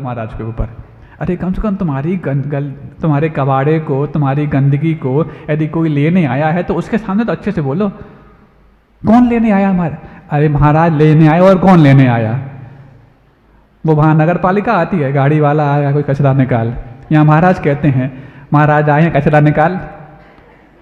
महाराज के ऊपर। अरे कम से कम तुम्हारे कबाड़े को, तुम्हारी गंदगी को यदि कोई लेने आया है तो उसके सामने तो अच्छे से बोलो, कौन लेने आया हमारे? अरे महाराज लेने आया, और कौन लेने आया? वो वहाँ नगर पालिका आती है, गाड़ी वाला आया कोई कचरा निकाल। यहाँ महाराज कहते हैं महाराज आए हैं कचरा निकाल।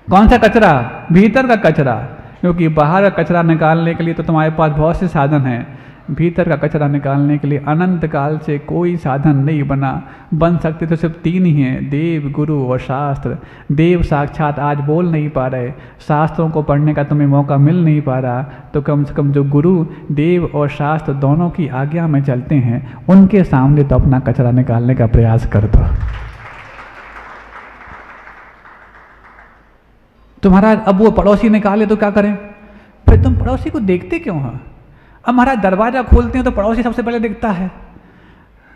कौन सा कचरा? भीतर का कचरा, क्योंकि बाहर का कचरा निकालने के लिए तो तुम्हारे पास बहुत से साधन हैं, भीतर का कचरा निकालने के लिए अनंत काल से कोई साधन नहीं बन सकते तो सिर्फ 3 ही हैं, देव, गुरु और शास्त्र। देव साक्षात आज बोल नहीं पा रहे, शास्त्रों को पढ़ने का तुम्हें मौका मिल नहीं पा रहा, तो कम से कम जो गुरु, देव और शास्त्र दोनों की आज्ञा में चलते हैं, उनके सामने तो अपना कचरा निकालने का प्रयास कर दो। तुम्हारा अब वो पड़ोसी निकाले तो क्या करें? फिर तुम पड़ोसी को देखते क्यों हो? अब महाराज दरवाज़ा खोलते हैं तो पड़ोसी सबसे पहले दिखता है।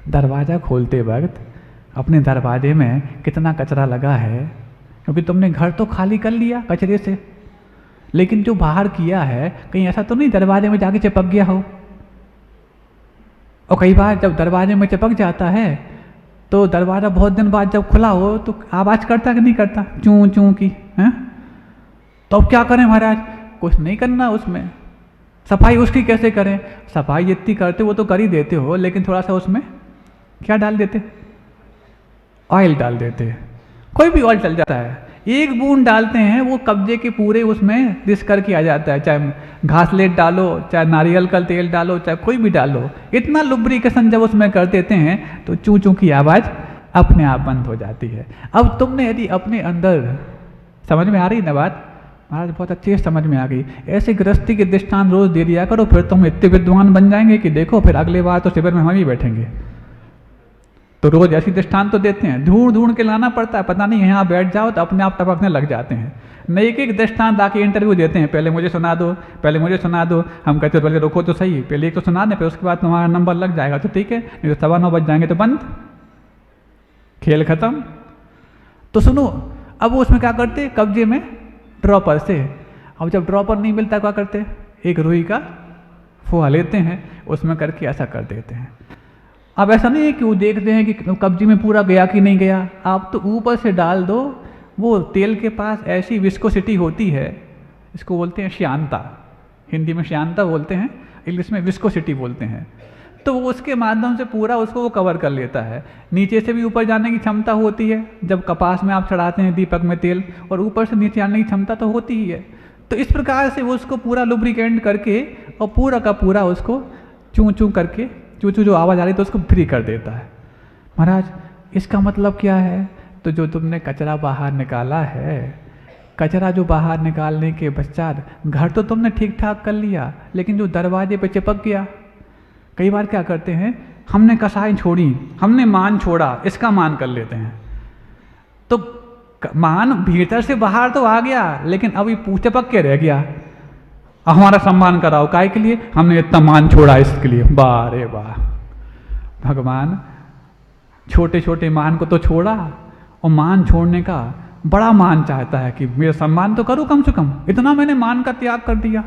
दरवाज़ा खोलते वक्त अपने दरवाजे में कितना कचरा लगा है, क्योंकि तुमने घर तो खाली कर लिया कचरे से, लेकिन जो बाहर किया है कहीं ऐसा तो नहीं दरवाजे में जाके चिपक गया हो। और कई बार जब दरवाजे में चिपक जाता है तो दरवाज़ा बहुत दिन बाद जब खुला हो तो आवाज़ करता कि नहीं करता, चूं चूं की है? तो अब क्या करें महाराज? कुछ नहीं करना उसमें, सफाई उसकी कैसे करें? सफाई जितनी करते वो तो कर ही देते हो, लेकिन थोड़ा सा उसमें क्या डाल देते? ऑयल डाल देते। कोई भी ऑयल चल जाता है, एक बूंद डालते हैं वो कब्जे के पूरे उसमें रिस करके आ जाता है। चाहे घासलेट डालो, चाहे नारियल का तेल डालो, चाहे कोई भी डालो, इतना लुब्रिकेशन जब उसमें कर देते हैं तो चूं चूं की आवाज़ अपने आप बंद हो जाती है। अब तुमने यदि अपने अंदर, समझ में आ रही ना बात? महाराज बहुत अच्छी समझ में आ गई। ऐसे गृहस्थी के दृष्टांत रोज दे दिया करो, फिर तुम इतने विद्वान बन जाएंगे कि देखो फिर अगले बार तो शिविर में हम ही बैठेंगे। तो रोज ऐसी दृष्टांत तो देते हैं, ढूंढ ढूंढ के लाना पड़ता है, पता नहीं यहाँ बैठ जाओ तो अपने आप टपकने लग जाते हैं। नए एक दृष्टांत आके इंटरव्यू देते हैं, पहले मुझे सुना दो, पहले मुझे सुना दो। हम कहते पहले रुको तो सही, पहले एक तो सुना दें, फिर उसके बाद तुम्हारा नंबर लग जाएगा तो ठीक है, नहीं तो 9:15 बज जाएंगे तो बंद, खेल खत्म। तो सुनो, अब वो उसमें क्या करते, कब्जे में ड्रॉपर से, अब जब ड्रॉपर नहीं मिलता क्या करते, एक रुई का फुहा लेते हैं, उसमें करके ऐसा कर देते हैं। अब ऐसा नहीं है कि वो देखते हैं कि कब्जे में पूरा गया कि नहीं गया, आप तो ऊपर से डाल दो। वो तेल के पास ऐसी विस्कोसिटी होती है, इसको बोलते हैं श्यांता, हिंदी में श्यांता बोलते हैं, इंग्लिश में विस्कोसिटी बोलते हैं। तो वो उसके माध्यम से पूरा उसको वो कवर कर लेता है। नीचे से भी ऊपर जाने की क्षमता होती है, जब कपास में आप चढ़ाते हैं दीपक में तेल, और ऊपर से नीचे आने की क्षमता तो होती ही है। तो इस प्रकार से वो उसको पूरा लुब्रिकेंट करके और पूरा का पूरा उसको चूं चूं करके, चूं चूं जो आवाज़ आ रही तो उसको फ्री कर देता है। महाराज इसका मतलब क्या है? तो जो तुमने कचरा बाहर निकाला है, कचरा जो बाहर निकालने के पश्चात घर तो तुमने ठीक ठाक कर लिया, लेकिन जो दरवाजे पे चिपक गया। कई बार क्या करते हैं, हमने कसाई छोड़ी, हमने मान छोड़ा, इसका मान कर लेते हैं। तो मान भीतर से बाहर तो आ गया, लेकिन अभी चिपक के रह गया। हमारा सम्मान कराओ, काय के लिए? हमने इतना मान छोड़ा इसके लिए। वाह रे वाह, भगवान छोटे छोटे मान को तो छोड़ा, और मान छोड़ने का बड़ा मान चाहता है कि मेरा सम्मान तो करो, कम से कम इतना मैंने मान का त्याग कर दिया।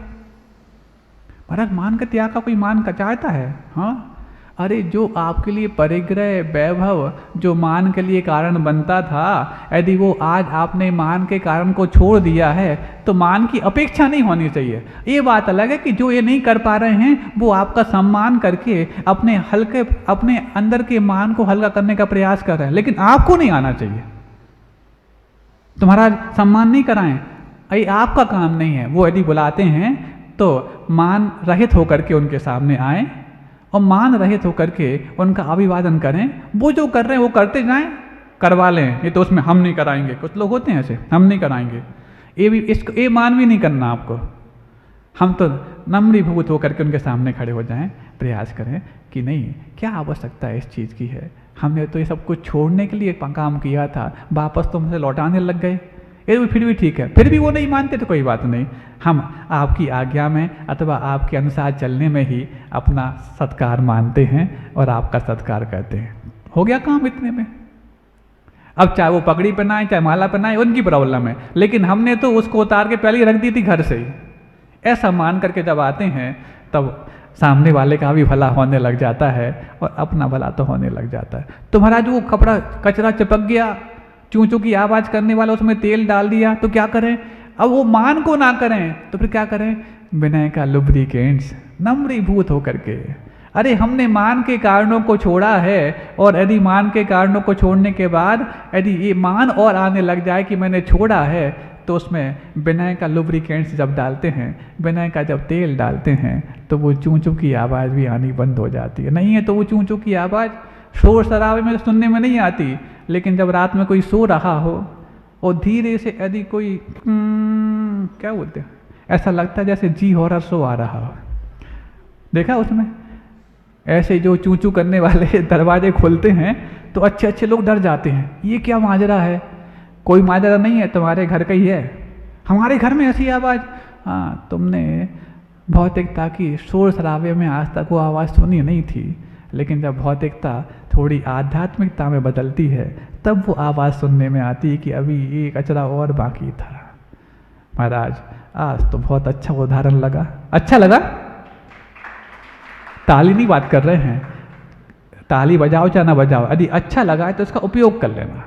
महाराज मान का त्याग का कोई मान का चाहता है? हाँ, अरे जो आपके लिए परिग्रह वैभव जो मान के लिए कारण बनता था, यदि वो आज आपने मान के कारण को छोड़ दिया है तो मान की अपेक्षा नहीं होनी चाहिए। ये बात अलग है कि जो ये नहीं कर पा रहे हैं वो आपका सम्मान करके अपने अंदर के मान को हल्का करने का प्रयास कर रहे हैं, लेकिन आपको नहीं आना चाहिए। तुम्हारा सम्मान नहीं कराएं, ये आपका काम नहीं है। वो यदि बुलाते हैं तो मान रहित होकर के उनके सामने आए और मान रहित होकर के उनका अभिवादन करें। वो जो कर रहे हैं वो करते जाएं, करवा लें, ये तो उसमें हम नहीं कराएंगे। कुछ लोग होते हैं ऐसे, हम नहीं कराएंगे, ये भी इसको ये मान भी नहीं करना आपको। हम तो नम्रीभूत होकर के उनके सामने खड़े हो जाएं, प्रयास करें कि नहीं, क्या आवश्यकता है इस चीज़ की है, हमने तो ये सब कुछ छोड़ने के लिए काम किया था, वापस तो हमसे लौटाने लग गए। ये फिर भी ठीक है, फिर भी वो नहीं मानते तो कोई बात नहीं, हम आपकी आज्ञा में अथवा आपके अनुसार चलने में ही अपना सत्कार मानते हैं और आपका सत्कार करते हैं। हो गया काम इतने में। अब चाहे वो पगड़ी पहनाए चाहे माला पहनाए, उनकी प्रॉब्लम है, लेकिन हमने तो उसको उतार के पहले ही रख दी थी घर से ही। ऐसा मान करके जब आते हैं तब सामने वाले का भी भला होने लग जाता है और अपना भला तो होने लग जाता है। तो महाराज वो कपड़ा कचरा चिपक गया, चूं चूं की आवाज़ करने वाला, उसमें तेल डाल दिया, तो क्या करें? अब वो मान को ना करें तो फिर क्या करें? विनय का लुब्रिकेंट्स नम्रीभूत होकर के, अरे हमने मान के कारणों को छोड़ा है, और यदि मान के कारणों को छोड़ने के बाद यदि ये मान और आने लग जाए कि मैंने छोड़ा है, तो उसमें विनय का लुब्रिकेंट्स जब डालते हैं, विनय का जब तेल डालते हैं, तो वो चूं चूं की आवाज़ भी आनी बंद हो जाती है। नहीं है तो वो चूं चूं की आवाज़ शोर शराबे में सुनने में नहीं आती, लेकिन जब रात में कोई सो रहा हो और धीरे से यदि कोई क्या बोलते हैं, ऐसा लगता है जैसे जी हॉरर शो आ रहा हो। देखा उसमें ऐसे जो चूं चूं करने वाले दरवाजे खोलते हैं तो अच्छे अच्छे लोग डर जाते हैं, ये क्या माजरा है? कोई माजरा नहीं है, तुम्हारे घर का ही है। हमारे घर में ऐसी आवाज़, हाँ तुमने भौतिकता की शोर शराबे में आज तक वो आवाज़ सुनी नहीं थी, लेकिन जब भौतिकता थोड़ी आध्यात्मिकता में बदलती है तब वो आवाज़ सुनने में आती है कि अभी ये कचरा और बाकी था। महाराज आज तो बहुत अच्छा उदाहरण लगा, अच्छा लगा। ताली नहीं बात कर रहे हैं, ताली बजाओ चाहे ना बजाओ, यदि अच्छा लगा है तो इसका उपयोग कर लेना।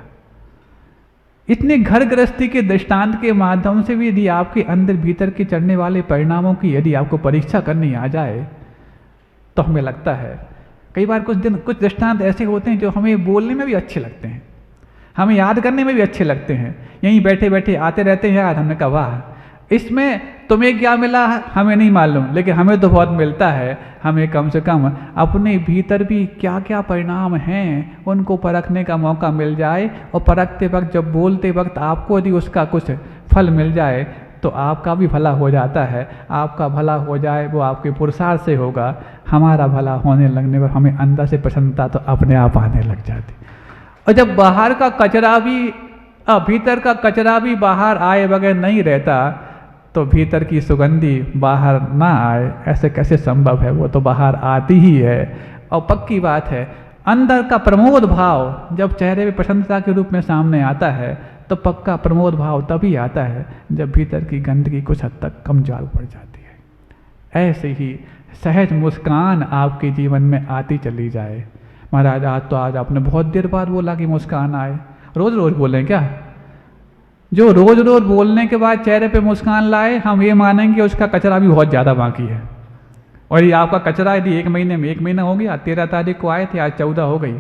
इतने घर गृहस्थी के दृष्टांत के माध्यम से भी यदि आपके अंदर भीतर के चढ़ने वाले परिणामों की यदि आपको परीक्षा करनी आ जाए, तो हमें लगता है कई बार कुछ दृष्टांत ऐसे होते हैं जो हमें बोलने में भी अच्छे लगते हैं, हमें याद करने में भी अच्छे लगते हैं। यहीं बैठे बैठे आते रहते हैं यार, हमने कहा वाह इसमें तुम्हें क्या मिला हमें नहीं मालूम, लेकिन हमें तो बहुत मिलता है। हमें कम से कम अपने भीतर भी क्या क्या परिणाम हैं उनको परखने का मौका मिल जाए, और परखते वक्त जब बोलते वक्त आपको यदि उसका कुछ फल मिल जाए तो आपका भी भला हो जाता है। आपका भला हो जाए वो आपके पुरुषार्थ से होगा, हमारा भला होने लगने पर हमें अंदर से प्रसन्नता तो अपने आप आने लग जाती। और जब बाहर का कचरा भी भीतर का कचरा भी बाहर आए बगैर नहीं रहता, तो भीतर की सुगंधी बाहर ना आए ऐसे कैसे संभव है? वो तो बाहर आती ही है। और पक्की बात है, अंदर का प्रमोद भाव जब चेहरे पे प्रसन्नता के रूप में सामने आता है, तो पक्का प्रमोद भाव तभी आता है जब भीतर की गंदगी कुछ हद तक कम जाल पड़ जाती है। ऐसे ही सहज मुस्कान आपके जीवन में आती चली जाए। महाराज आज आपने बहुत देर बाद बोला कि मुस्कान आए। रोज रोज बोलें क्या? जो रोज रोज बोलने के बाद चेहरे पे मुस्कान लाए, हम ये मानेंगे उसका कचरा भी बहुत ज़्यादा बाकी है। और ये आपका कचरा यदि 1 महीने में 1 महीना हो गया, 13 तारीख को आए थे, आज 14 हो गई,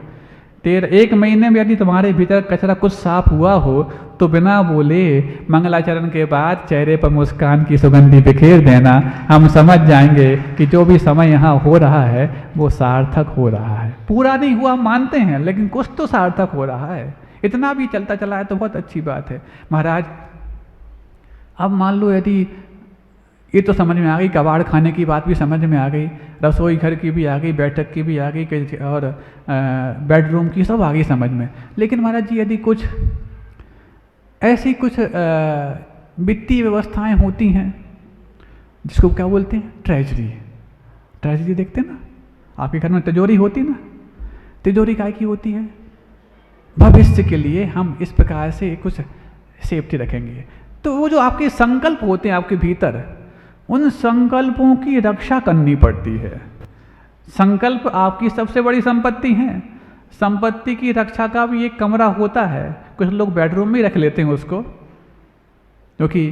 1 महीने में यदि तुम्हारे भीतर कचरा कुछ साफ हुआ हो तो बिना बोले मंगलाचरण के बाद चेहरे पर मुस्कान की सुगंधी बिखेर देना। हम समझ जाएंगे कि जो भी समय यहाँ हो रहा है वो सार्थक हो रहा है। पूरा नहीं हुआ मानते हैं, लेकिन कुछ तो सार्थक हो रहा है। इतना भी चलता चला है तो बहुत अच्छी बात है। महाराज अब मान लो यदि ये तो समझ में आ गई, कबाड़ खाने की बात भी समझ में आ गई, रसोई घर की भी आ गई, बैठक की भी आ गई, और बेडरूम की सब आ गई समझ में। लेकिन महाराज जी यदि कुछ ऐसी कुछ वित्तीय व्यवस्थाएं होती हैं जिसको क्या बोलते हैं, ट्रेजरी। ट्रेजरी देखते हैं ना, आपके घर में तिजोरी होती ना, तिजोरी काय की होती है? भविष्य के लिए हम इस प्रकार से कुछ सेफ्टी रखेंगे। तो वो जो आपके संकल्प होते हैं आपके भीतर, उन संकल्पों की रक्षा करनी पड़ती है। संकल्प आपकी सबसे बड़ी संपत्ति है। संपत्ति की रक्षा का भी एक कमरा होता है, कुछ लोग बेडरूम में रख लेते हैं उसको, क्योंकि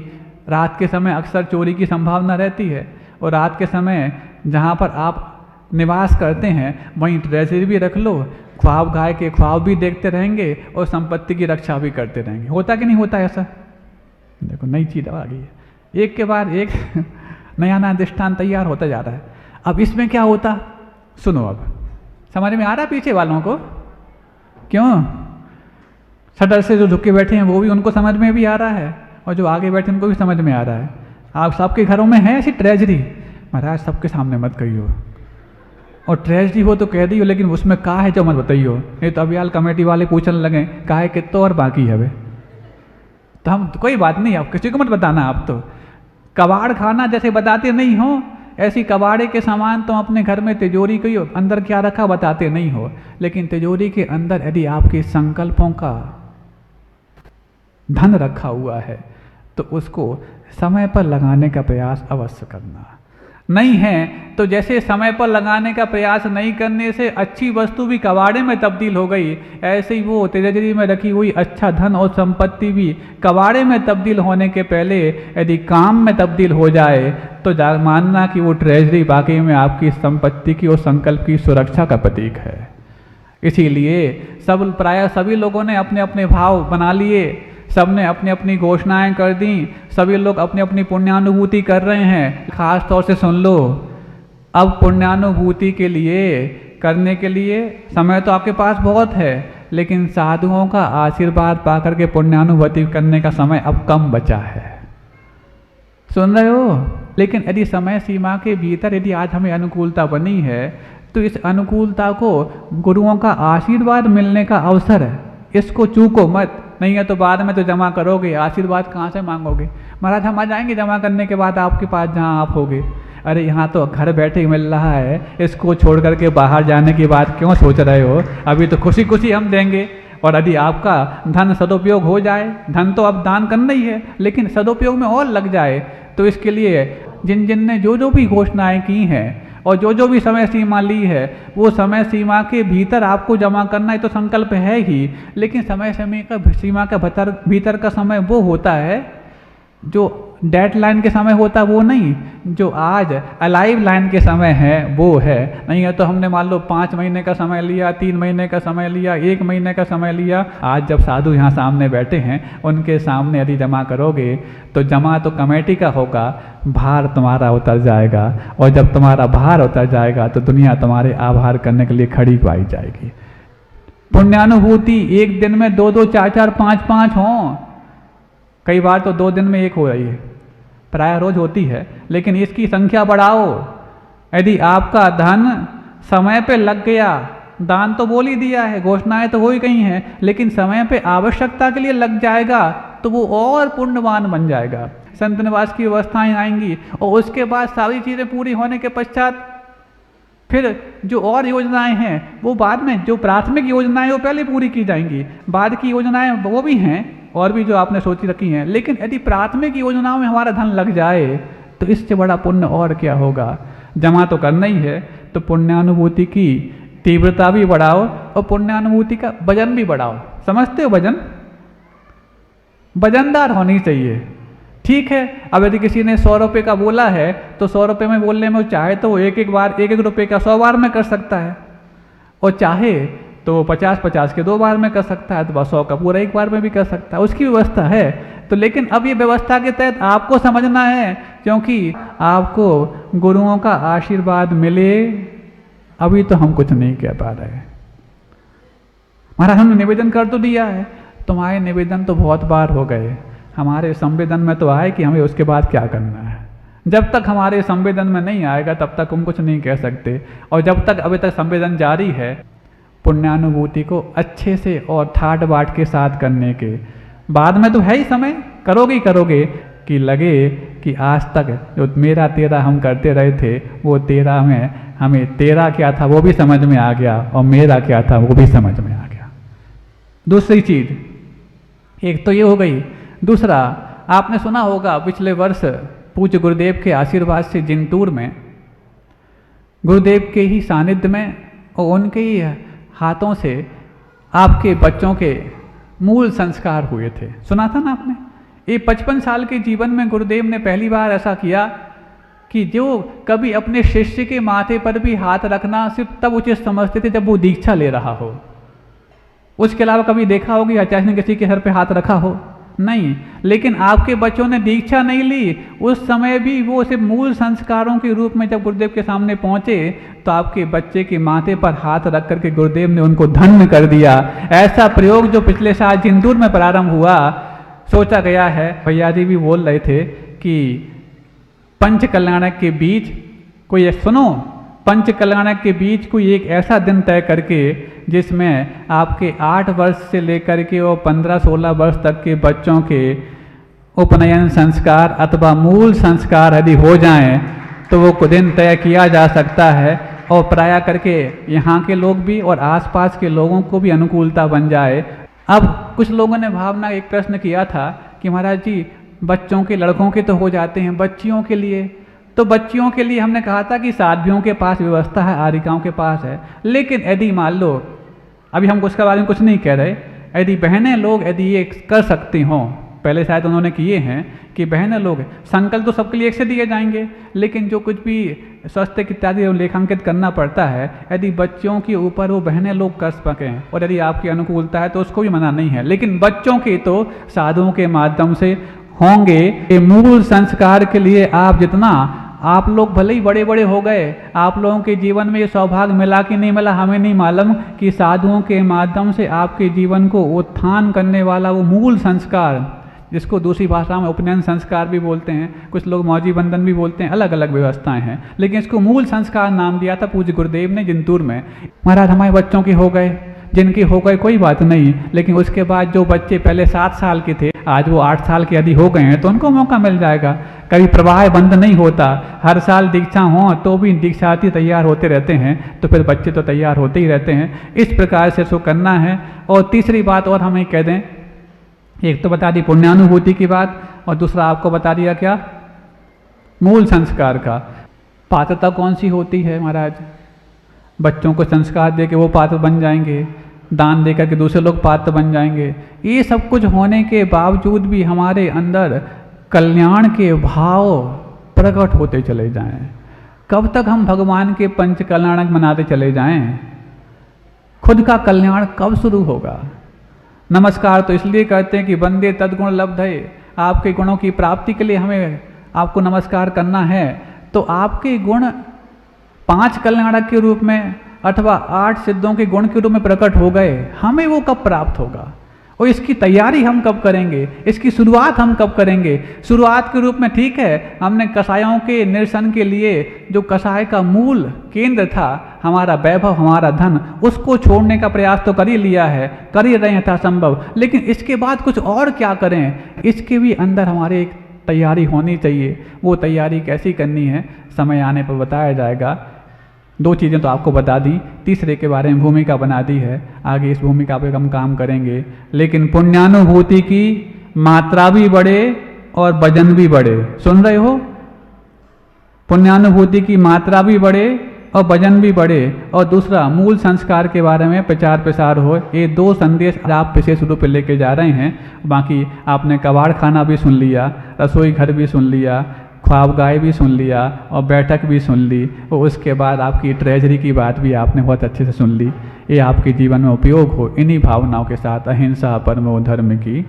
रात के समय अक्सर चोरी की संभावना रहती है, और रात के समय जहाँ पर आप निवास करते हैं वहीं ट्रेजरी भी रख लो, ख्वाब गाय के ख्वाब भी देखते रहेंगे और संपत्ति की रक्षा भी करते रहेंगे। होता कि नहीं होता ऐसा? देखो नई चीज़ आ गई है, एक के बाद एक नया नया दृष्टांत तैयार होता जा रहा है। अब इसमें क्या होता, सुनो, अब समझ में आ रहा है पीछे वालों को? क्यों? सटर से जो झुके बैठे हैं वो भी, उनको समझ में भी आ रहा है, और जो आगे बैठे उनको भी समझ में आ रहा है। आप सबके घरों में है ऐसी ट्रेजरी? महाराज सबके सामने मत कहियो, और ट्रेजरी हो तो कह दियो, लेकिन उसमें का है जो मत बताइयो, नहीं तो अभियाल कमेटी वाले पूछने लगे का है कि तो और बाकी है वे। तो हम तो कोई बात नहीं, आप किसी को मत बताना। आप तो कबाड़ खाना जैसे बताते नहीं हो, ऐसी कबाड़े के सामान तुम अपने घर में तिजोरी के अंदर क्या रखा बताते नहीं हो, लेकिन तिजोरी के अंदर यदि आपके संकल्पों का धन रखा हुआ है तो उसको समय पर लगाने का प्रयास अवश्य करना। नहीं है तो जैसे समय पर लगाने का प्रयास नहीं करने से अच्छी वस्तु भी कबाड़े में तब्दील हो गई, ऐसे ही वो तिजोरी में रखी हुई अच्छा धन और संपत्ति भी कबाड़े में तब्दील होने के पहले यदि काम में तब्दील हो जाए तो मानना कि वो ट्रेजरी वाकई में आपकी संपत्ति की और संकल्प की सुरक्षा का प्रतीक है। इसीलिए प्राय सभी लोगों ने अपने अपने भाव बना लिए, सबने अपनी अपनी घोषणाएं कर दी, सभी लोग अपनी अपनी पुण्यानुभूति कर रहे हैं। खास तौर से सुन लो, अब पुण्यानुभूति के लिए करने के लिए समय तो आपके पास बहुत है, लेकिन साधुओं का आशीर्वाद पाकर के पुण्यानुभूति करने का समय अब कम बचा है। सुन रहे हो? लेकिन यदि समय सीमा के भीतर यदि आज हमें अनुकूलता बनी है तो इस अनुकूलता को गुरुओं का आशीर्वाद मिलने का अवसर है, इसको चूको मत, नहीं है तो बाद में तो जमा करोगे, आशीर्वाद कहाँ से मांगोगे? महाराज हम आ जाएंगे जमा करने के बाद आपके पास जहाँ आप होगे। अरे यहाँ तो घर बैठे मिल रहा है, इसको छोड़ करके बाहर जाने की बात क्यों सोच रहे हो? अभी तो खुशी खुशी हम देंगे। और यदि आपका धन सदुपयोग हो जाए, धन तो अब दान करना ही है, लेकिन सदुपयोग में और लग जाए तो इसके लिए जिन जिन ने जो जो भी घोषणाएं की हैं और जो जो भी समय सीमा ली है, वो समय सीमा के भीतर आपको जमा करना ही तो संकल्प है ही। लेकिन समय सीमा का भीतर का समय वो होता है जो डेडलाइन के समय होता है, वो नहीं, जो आज अलाइव लाइन के समय है वो है। नहीं है तो हमने मान लो 5 महीने का समय लिया, 3 महीने का समय लिया, 1 महीने का समय लिया। आज जब साधु यहाँ सामने बैठे हैं, उनके सामने यदि जमा करोगे तो जमा तो कमेटी का होगा, भार तुम्हारा उतर जाएगा। और जब तुम्हारा भार उतर जाएगा तो दुनिया तुम्हारे आभार करने के लिए खड़ी पाई जाएगी। पुण्यानुभूति एक दिन में 2-2, 4-4, 5-5 हों, कई बार तो 2 दिन में 1 हो रही है, प्राय रोज होती है, लेकिन इसकी संख्या बढ़ाओ। यदि आपका धन समय पे लग गया, दान तो बोल ही दिया है, घोषणाएं तो हो ही गई हैं, लेकिन समय पे आवश्यकता के लिए लग जाएगा तो वो और पुण्यवान बन जाएगा। संत निवास की व्यवस्थाएं आएंगी और उसके बाद सारी चीज़ें पूरी होने के पश्चात फिर जो और योजनाएं हैं वो बाद में, जो प्राथमिक योजनाएं वो पहले पूरी की जाएंगी, बाद की योजनाएं वो भी हैं और भी जो आपने सोची रखी हैं। लेकिन यदि प्राथमिक योजनाओं में हमारा धन लग जाए तो इससे बड़ा पुण्य और क्या होगा? जमा तो करना ही है, तो पुण्यानुभूति की तीव्रता भी बढ़ाओ और पुण्यानुभूति का वजन भी बढ़ाओ। समझते हो? वजनदार होनी चाहिए। ठीक है, अब यदि किसी ने 100 रुपये का बोला है तो 100 रुपये में बोलने में चाहे तो वो एक एक रुपये का 100 बार में कर सकता है, और चाहे तो 50-50 के 2 बार में कर सकता है, तो 100 का पूरा 1 बार में भी कर सकता है, उसकी व्यवस्था है। तो लेकिन अब ये व्यवस्था के तहत आपको समझना है, क्योंकि आपको गुरुओं का आशीर्वाद मिले, अभी तो हम कुछ नहीं कह पा रहे। महाराज हमने निवेदन कर तो दिया है, तुम्हारे निवेदन तो बहुत बार हो गए, हमारे संवेदन में तो आए कि हमें उसके बाद क्या करना है। जब तक हमारे संवेदन में नहीं आएगा तब तक हम कुछ नहीं कह सकते, और जब तक अभी तक संवेदन जारी है, पुण्यानुभूति को अच्छे से और ठाट बाट के साथ करने के बाद में तो है ही समय, करोगे ही करोगे कि लगे कि आज तक जो मेरा तेरा हम करते रहे थे, वो तेरा में हमें तेरा क्या था वो भी समझ में आ गया और मेरा क्या था वो भी समझ में आ गया। दूसरी चीज, एक तो ये हो गई। दूसरा, आपने सुना होगा पिछले वर्ष पूज्य गुरुदेव के आशीर्वाद से जिंतूर में गुरुदेव के ही सानिध्य में और उनके ही हाथों से आपके बच्चों के मूल संस्कार हुए थे। सुना था ना आपने? ये 55 साल के जीवन में गुरुदेव ने पहली बार ऐसा किया कि जो कभी अपने शिष्य के माथे पर भी हाथ रखना सिर्फ तब उचित समझते थे जब वो दीक्षा ले रहा हो। उसके अलावा कभी देखा होगी आचार्य ने किसी के सर पे हाथ रखा हो? नहीं। लेकिन आपके बच्चों ने दीक्षा नहीं ली, उस समय भी वो सिर्फ मूल संस्कारों के रूप में जब गुरुदेव के सामने पहुंचे तो आपके बच्चे के माथे पर हाथ रख करके गुरुदेव ने उनको धन्य कर दिया। ऐसा प्रयोग जो पिछले साल जिंदूर में प्रारंभ हुआ, सोचा गया है, भैया जी भी बोल रहे थे कि पंच कल्याणक के बीच कोई, सुनो, पंच कल्याणक के बीच कोई एक ऐसा दिन तय करके जिसमें आपके 8 वर्ष से लेकर के और 15-16 वर्ष तक के बच्चों के उपनयन संस्कार अथवा मूल संस्कार यदि हो जाएं तो वो दिन तय किया जा सकता है और प्राय करके यहाँ के लोग भी और आसपास के लोगों को भी अनुकूलता बन जाए। अब कुछ लोगों ने भावना एक प्रश्न किया था कि महाराज जी बच्चों के, लड़कों के तो हो जाते हैं, बच्चियों के लिए तो बच्चियों के लिए हमने कहा था कि साध्वियों के पास व्यवस्था है, आरिकाओं के पास है। लेकिन यदि मान लो, अभी हम उसके बारे में कुछ नहीं कह रहे, यदि बहनें लोग यदि ये कर सकती हों, पहले शायद उन्होंने किए हैं कि बहनें लोग, संकल्प तो सबके लिए एक से दिए जाएंगे, लेकिन जो कुछ भी स्वास्थ्य इत्यादि लेखांकित करना पड़ता है, यदि बच्चों के ऊपर वो बहनें लोग कर सकें और यदि आपकी अनुकूलता है तो उसको भी मना नहीं है। लेकिन बच्चों की तो साधुओं के माध्यम से होंगे। ये मूल संस्कार के लिए आप जितना, आप लोग भले ही बड़े बड़े हो गए, आप लोगों के जीवन में ये सौभाग्य मिला कि नहीं मिला हमें नहीं मालूम, कि साधुओं के माध्यम से आपके जीवन को उत्थान करने वाला वो मूल संस्कार, जिसको दूसरी भाषा में उपनयन संस्कार भी बोलते हैं, कुछ लोग मौजी बंधन भी बोलते हैं, अलग अलग व्यवस्थाएं हैं, लेकिन इसको मूल संस्कार नाम दिया था पूज्य गुरुदेव ने जिंतूर में। महाराज हमारे बच्चों के हो गए, जिनके हो गए कोई बात नहीं, लेकिन उसके बाद जो बच्चे पहले 7 साल के थे, आज वो 8 साल के यदि हो गए हैं तो उनको मौका मिल जाएगा। कभी प्रवाह बंद नहीं होता, हर साल दीक्षा हो तो भी दीक्षार्थी तैयार होते रहते हैं, तो फिर बच्चे तो तैयार होते ही रहते हैं। इस प्रकार से इसको करना है। और तीसरी बात और हमें कह दें, एक तो बता दी पुण्यानुभूति की बात, और दूसरा आपको बता दिया क्या, मूल संस्कार का। पात्रता कौन सी होती है महाराज, बच्चों को संस्कार दे के वो पात्र बन जाएंगे, दान देकर के दूसरे लोग पात्र बन जाएंगे। ये सब कुछ होने के बावजूद भी हमारे अंदर कल्याण के भाव प्रकट होते चले जाएं। कब तक हम भगवान के पंच कल्याणक मनाते चले जाएं? खुद का कल्याण कब शुरू होगा? नमस्कार तो इसलिए करते हैं कि वंदे तद्गुण लब्धये, आपके गुणों की प्राप्ति के लिए हमें आपको नमस्कार करना है। तो आपके गुण 5 कल्याणक के रूप में अथवा 8 सिद्धों के गुण के रूप में प्रकट हो गए, हमें वो कब प्राप्त होगा? और इसकी तैयारी हम कब करेंगे? इसकी शुरुआत हम कब करेंगे? शुरुआत के रूप में ठीक है, हमने कषायों के निरसन के लिए जो कषाय का मूल केंद्र था, हमारा वैभव, हमारा धन, उसको छोड़ने का प्रयास तो कर ही लिया है, कर ही रहे हैं यथासंभव, लेकिन इसके बाद कुछ और क्या करें? इसके भी अंदर हमारे एक तैयारी होनी चाहिए। वो तैयारी कैसी करनी है समय आने पर बताया जाएगा। 2 चीज़ें तो आपको बता दी, तीसरे के बारे में भूमिका बना दी है, आगे इस भूमिका पे हम काम करेंगे। लेकिन पुण्यानुभूति की मात्रा भी बढ़े और वजन भी बढ़े। सुन रहे हो? पुण्यानुभूति की मात्रा भी बढ़े और वजन भी बढ़े। और दूसरा, मूल संस्कार के बारे में प्रचार प्रसार हो। ये 2 संदेश आप विशेष रूप से लेके जा रहे हैं। बाकी आपने कबाड़ खाना भी सुन लिया, रसोई घर भी सुन लिया, ख्वाब गाय भी सुन लिया और बैठक भी सुन ली, और उसके बाद आपकी ट्रेजरी की बात भी आपने बहुत अच्छे से सुन ली। ये आपके जीवन में उपयोग हो। इन्हीं भावनाओं के साथ अहिंसा परमो धर्म की